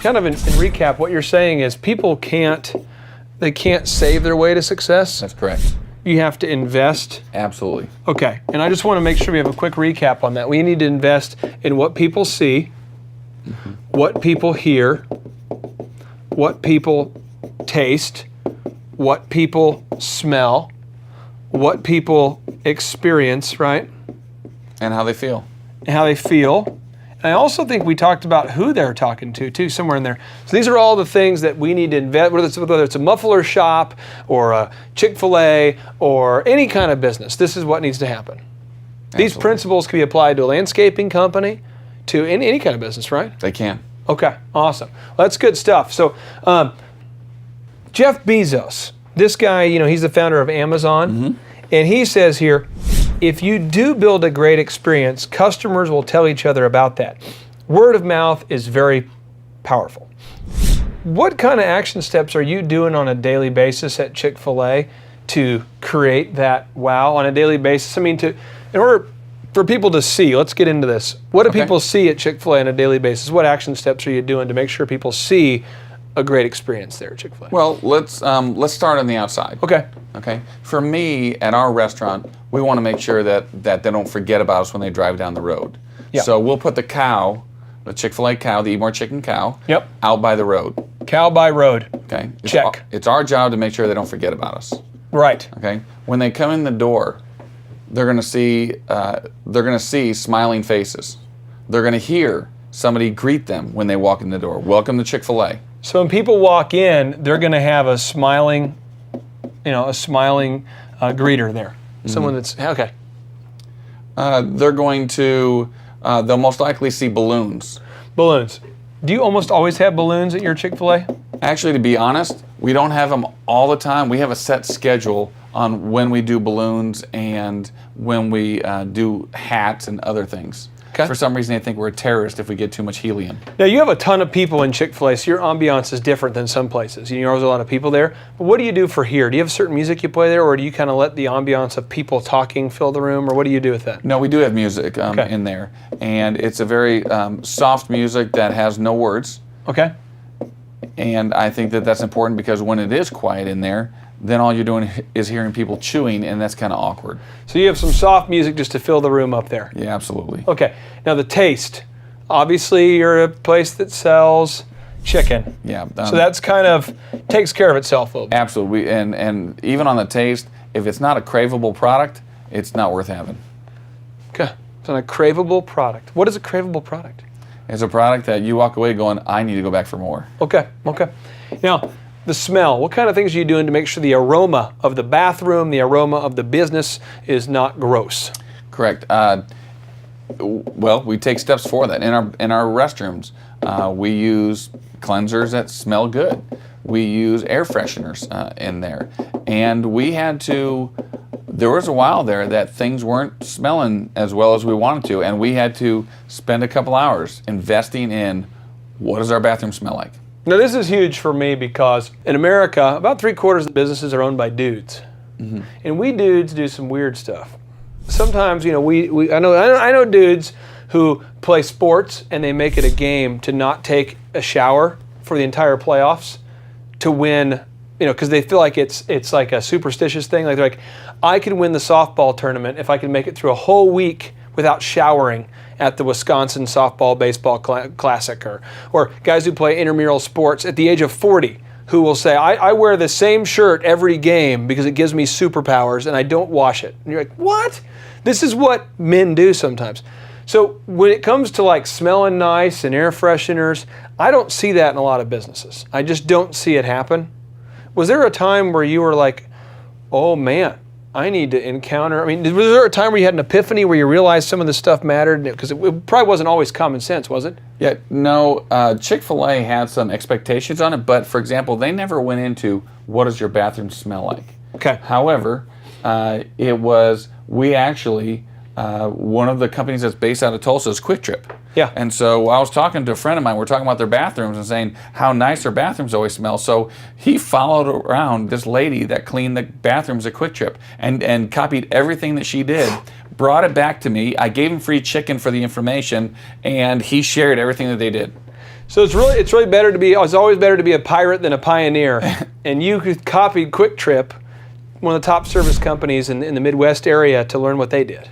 kind of in recap, what you're saying is people can't save their way to success. That's correct. You have to invest. Absolutely. Okay, and I just want to make sure we have a quick recap on that. We need to invest in what people see, what people hear, what people taste, what people smell, what people experience, right? And how they feel. And how they feel. And I also think we talked about who they're talking to, too, somewhere in there. So these are all the things that we need to invest, whether it's a muffler shop or a Chick-fil-A or any kind of business. This is what needs to happen. Absolutely. These principles can be applied to a landscaping company, to any kind of business, right? They can. Okay, awesome. Well, that's good stuff. So Jeff Bezos, this guy, he's the founder of Amazon, and he says here, if you do build a great experience, customers will tell each other about that. Word of mouth is very powerful. What kind of action steps are you doing on a daily basis at Chick-fil-A to create that wow on a daily basis? I mean, in order for people to see, let's get into this. What do people see at Chick-fil-A on a daily basis? What action steps are you doing to make sure people see a great experience there at Chick-fil-A? Well, let's start on the outside. Okay. For me, at our restaurant, we want to make sure that they don't forget about us when they drive down the road. Yeah. So we'll put the cow, the Chick-fil-A cow, the Eat More Chicken cow, out by the road. Cow by road. Okay. Check. It's our job to make sure they don't forget about us. Right. Okay. When they come in the door, they're going to see smiling faces. They're going to hear somebody greet them when they walk in the door. Welcome to Chick-fil-A. So when people walk in, they're going to have a smiling greeter there. Someone that's, okay. They're going to, they'll most likely see balloons. Balloons. Do you almost always have balloons at your Chick-fil-A? Actually, to be honest, we don't have them all the time. We have a set schedule on when we do balloons and when we do hats and other things. Okay. For some reason, they think we're a terrorist if we get too much helium. Now, you have a ton of people in Chick-fil-A, so your ambiance is different than some places. There's a lot of people there. But what do you do for here? Do you have certain music you play there, or do you kind of let the ambiance of people talking fill the room, or what do you do with that? No, we do have music in there. And it's a very soft music that has no words. Okay. And I think that that's important because when it is quiet in there, then all you're doing is hearing people chewing, and that's kind of awkward. So you have some soft music just to fill the room up there. Yeah, absolutely. Okay. Now the taste. Obviously, you're a place that sells chicken. Yeah. So that's kind of takes care of itself a little bit. Absolutely. And even on the taste, if it's not a craveable product, it's not worth having. Okay. It's not a craveable product. What is a craveable product? It's a product that you walk away going, I need to go back for more. Okay. Now, the smell. What kind of things are you doing to make sure the aroma of the bathroom, the aroma of the business is not gross? Correct. Well, we take steps for that. In our restrooms, we use cleansers that smell good. We use air fresheners in there. And there was a while there that things weren't smelling as well as we wanted to, and we had to spend a couple hours investing in what does our bathroom smell like. Now, this is huge for me because in America, about 3/4 of the businesses are owned by dudes. And we dudes do some weird stuff. Sometimes, I know dudes who play sports and they make it a game to not take a shower for the entire playoffs to win, because they feel like it's like a superstitious thing. Like they're like, I can win the softball tournament if I can make it through a whole week without showering at the Wisconsin softball baseball classic, or guys who play intramural sports at the age of 40 who will say, I wear the same shirt every game because it gives me superpowers and I don't wash it. And you're like, what? This is what men do sometimes. So when it comes to like smelling nice and air fresheners, I don't see that in a lot of businesses. I just don't see it happen. Was there a time where you were like, oh man, I need to encounter, was there a time where you had an epiphany where you realized some of this stuff mattered? Because it probably wasn't always common sense, was it? Yeah, no, Chick-fil-A had some expectations on it, but for example, they never went into what does your bathroom smell like. Okay. However, one of the companies that's based out of Tulsa is Quick Trip. Yeah. And so I was talking to a friend of mine, we're talking about their bathrooms and saying how nice their bathrooms always smell. So he followed around this lady that cleaned the bathrooms at Quick Trip and copied everything that she did, brought it back to me. I gave him free chicken for the information, and he shared everything that they did. So it's always better to be a pirate than a pioneer. And you copied Quick Trip, one of the top service companies in the Midwest area, to learn what they did.